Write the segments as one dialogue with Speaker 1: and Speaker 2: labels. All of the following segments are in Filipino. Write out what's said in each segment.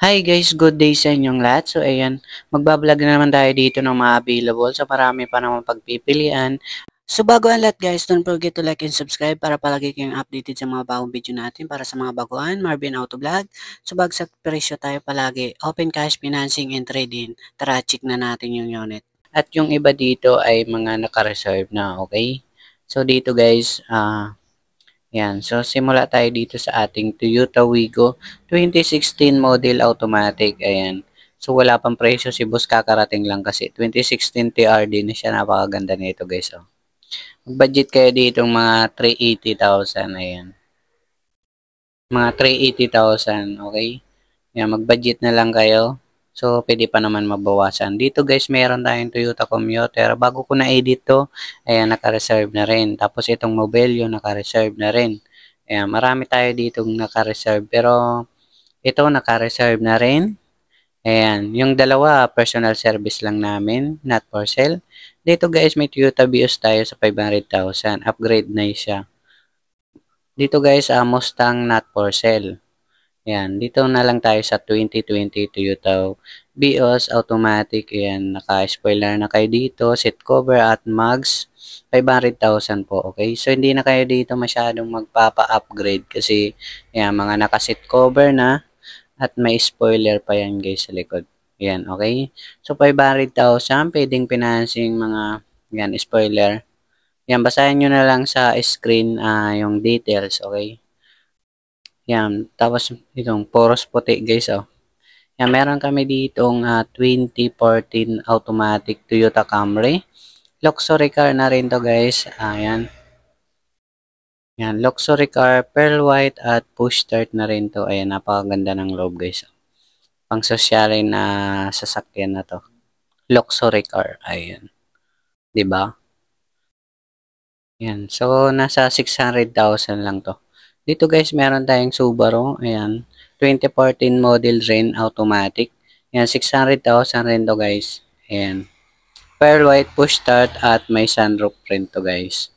Speaker 1: Hi guys, good day sa inyong lahat. So ayan, magbablog na naman tayo dito ng mga available. So marami pa naman pagpipilian. So bago ang lahat guys, don't forget to like and subscribe para palagi kayong updated sa mga bagong video natin. Para sa mga baguhan, Marvin Auto Vlog. So bagsak presyo tayo palagi. Open cash, financing, and trading. Tara, check na natin yung unit. At yung iba dito ay mga naka-reserve na, okay? So dito guys, yan. So, simula tayo dito sa ating Toyota Wigo 2016 model automatic. Ayan. So, wala pang presyo si boss. Kakarating lang kasi. 2016 TRD na siya. Napakaganda nito guys. Oh. Mag-budget kayo dito mga 380,000. Ayan. Mga 380,000. Okay. Ayan. Mag-budget na lang kayo. So, pwede pa naman mabawasan. Dito guys, meron tayong Toyota Commuter. Bago ko na-edit to, ayan, naka-reserve na rin. Tapos itong Mobilio, naka-reserve na rin. Ayan, marami tayo dito naka-reserve. Pero, ito, naka-reserve na rin. Ayan, yung dalawa, personal service lang namin, not for sale. Dito guys, may Toyota Vios tayo sa 500,000. Upgrade na siya. Dito guys, Mustang not for sale. Yan, dito na lang tayo sa 2020 Toyota Vios automatic. Yan, naka-spoiler na kayo dito, seat cover at mags, 500,000 po, okay? So, hindi na kayo dito masyadong magpapa-upgrade kasi yan, mga naka-seat cover na at may spoiler pa yan guys sa likod. Yan, okay? So, 500,000, pwedeng financing mga yan, spoiler. Yan, basahin nyo na lang sa screen yung details, okay? Yan. Tapos, itong poros puti, guys, oh. Yan, meron kami ditong 2014 automatic Toyota Camry. Luxury car na rin to, guys. Ayan. Yan, luxury car, pearl white at push start na rin to. Ayan, napakaganda ng loob, guys. Pang sosyalin na sasakyan na to. Luxury car. Ayan. 'Di ba? Yan. So, nasa 600,000 lang to. Dito guys, meron tayong Subaru. Ayan. 2014 model rin, automatic. Ayan, 600,000 rin to guys. Ayan. Pearl white push start at may sunroof rin to guys.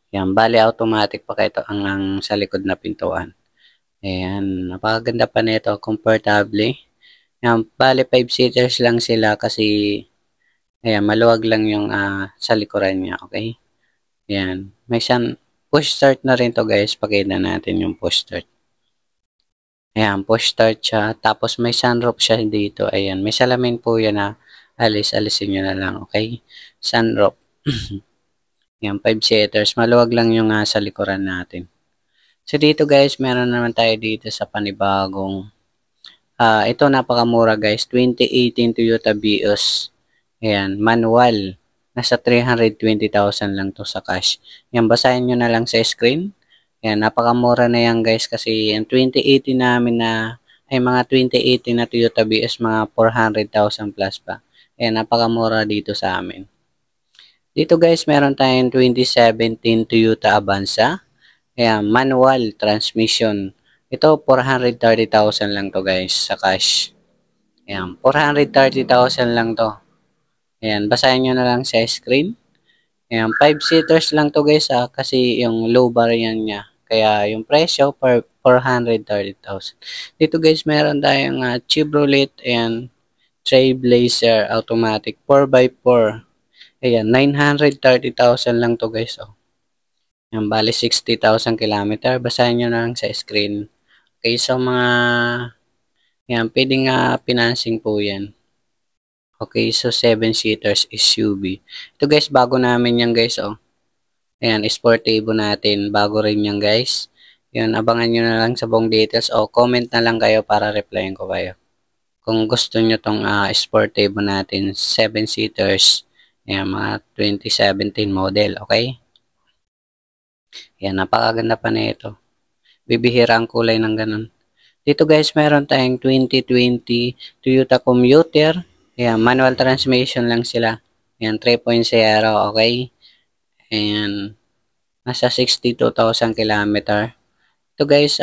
Speaker 1: Ayan, bali automatic pa kayo ang sa likod na pintuan. Ayan, napakaganda pa nito, comfortably. Ayan, bali 5-seaters lang sila kasi ayan, maluwag lang yung sa likuran niya, okay? Ayan, may push start na rin to guys, pakita natin yung push start. Ayan, push start siya. Tapos may sunroof siya dito. Ayan, may salamin po yan na alisin nyo na lang. Okay? Sunroof. Ayan, 5-seaters. Maluwag lang yung sa likuran natin. So dito guys, meron naman tayo dito sa panibagong. Ito napakamura guys. 2018 Toyota Vios. Ayan, manual. Nasa 320,000 lang to sa cash. Ayan, basahin nyo na lang sa screen. Yan, napakamura na yan guys kasi yung 2018 namin ay mga 2018 na Toyota Vios mga 400,000 plus pa. Ayan, napakamura dito sa amin. Dito guys, meron tayong 2017 Toyota Avanza. Ayan, manual transmission. Ito, 430,000 lang to guys sa cash. Ayan, 430,000 lang to. Ayan, basahin nyo na lang sa screen. Ayan, 5-seaters lang to guys kasi yung low variant niya. Kaya yung presyo per 430,000. Dito guys, meron tayong Chevrolet and Trailblazer automatic 4x4. Ayan, 930,000 lang to guys. Oh. Ayan, bali 60,000 kilometer. Basahin nyo na lang sa screen. Okay, so mga ayan, pwedeng financing po yan. Okay, so 7-seaters SUV. Ito guys, bago namin yan guys, oh. Ayan, sportivo natin. Bago rin yan guys. Yun, abangan nyo na lang sa buong details o comment na lang kayo para replyan ko kayo. Kung gusto nyo tong sportivo natin, 7-seaters. Ayan, mga 2017 model, okay? Ayan, napakaganda pa na ito. Bibihira ang kulay ng ganun. Dito guys, meron tayong 2020 Toyota Commuter. Ayan, manual transmission lang sila. Ayan, 3.0, okay? Ayan, nasa 62,000 kilometer. Ito guys,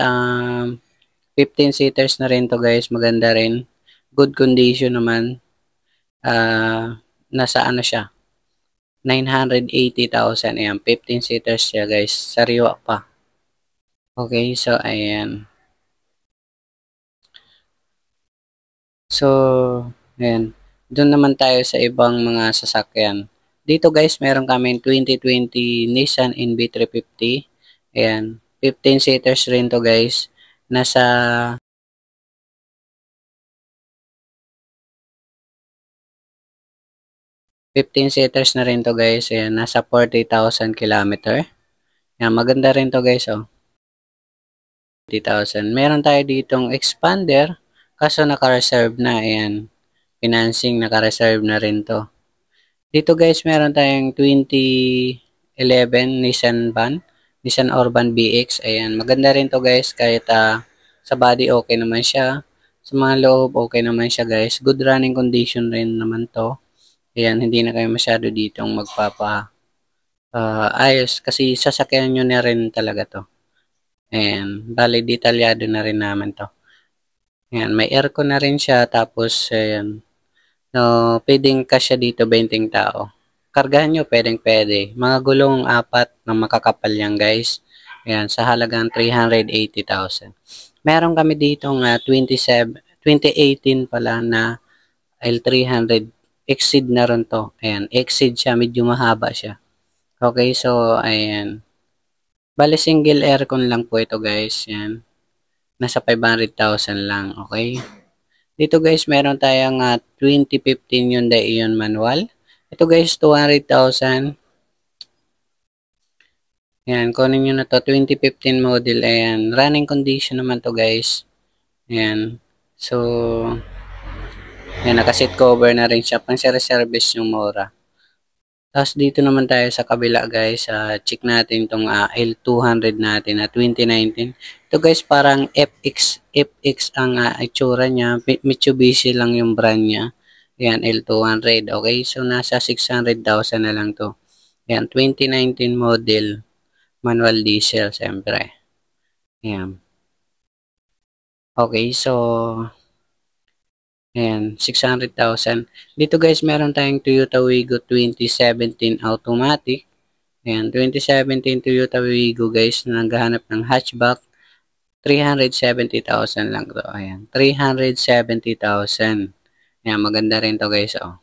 Speaker 1: 15-seaters na rin to guys. Maganda rin. Good condition naman. Nasa ano siya? 980,000. Ayan, 15-seaters siya guys. Sariwa pa. Okay, so ayan. So, ayan. Doon naman tayo sa ibang mga sasakyan. Dito guys, meron kami 2020 Nissan NV350. Ayan. 15 seaters rin to guys. Nasa 15 seaters na rin to guys. Ayan. Nasa 40,000 kilometer. Ayan. Maganda rin to guys. Oh. 40,000. Meron tayo ditong expander. Kaso naka-reserve na. Ayan. Financing naka-reserve na rin to. Dito guys, meron tayong 2011 Nissan Van, Nissan Urban BX. Ayan, maganda rin to guys, kahit sa body okay naman siya. Sa mga loob okay naman siya guys. Good running condition rin naman to. Ayan, hindi na kayo masyado ditong ayos kasi sasakyan nyo na rin talaga to. Ayan, bali detalyado na rin naman to. Ayan, may aircon na rin siya, tapos ayan. No, pwedeng kasya dito 20 tao. Kargahan nyo, pwede. Mga gulong 4 na makakapal yan guys. Ayan, sa halagang 380,000. Meron kami dito nga 2018 pala na L300. Exceed na rin to. Ayan, exceed siya, medyo mahaba siya. Okay, so ayan. Bale, single aircon lang po ito guys. Ayan. Nasa 500,000 lang, okay? Dito guys, meron tayong 2015 Hyundai Ion manual. Ito guys, 200,000. Ayan, kunin nyo na to. 2015 model. Ayan, running condition naman to guys. Ayan. So, ayan, naka-seat cover na rin siya. Pang service yung mura. Tapos dito naman tayo sa kabila guys. Check natin itong L200 natin na 2019. Ito guys, parang FX ang itsura niya. Mitsubishi lang yung brand niya. Ayan, L200. Okay, so nasa 600,000 na lang to. Ayan, 2019 model. Manual diesel, siyempre. Ayan. Okay, so ayan, 600,000. Dito guys, meron tayong Toyota Wigo 2017 automatic. Ayan, 2017 Toyota Wigo guys, na naghahanap ng hatchback. 370,000 lang to. Ayan, 370,000. Ayan, maganda rin to guys. Oh.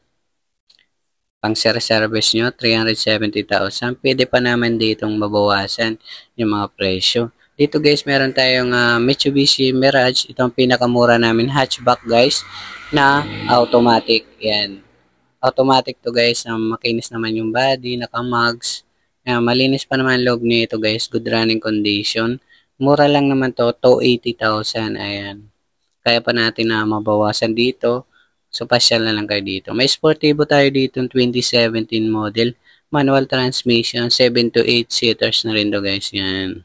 Speaker 1: Pang service nyo, 370,000. Pwede pa naman ditong mabawasan yung mga presyo. Dito guys, meron tayong Mitsubishi Mirage. Itong pinakamura namin hatchback guys na automatic. Yan. Automatic to guys. Makinis naman yung body, naka-mugs. Malinis pa naman loob nito guys. Good running condition. Mura lang naman to, 280,000. Ayan. Kaya pa natin na mabawasan dito. So, pasyal na lang kayo dito. May sportivo tayo dito, 2017 model. Manual transmission, 7 to 8 seaters na rin to guys. Yan.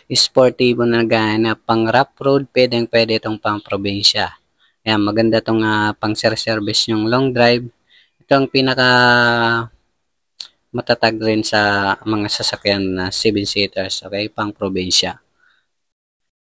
Speaker 1: Sportivo na naghahanap. Pang rough road, pwede itong pang probinsya. Ayan, maganda itong pang service yung long drive. Ito ang pinaka matatag rin sa mga sasakyan na 7 seaters. Okay, pang probinsya.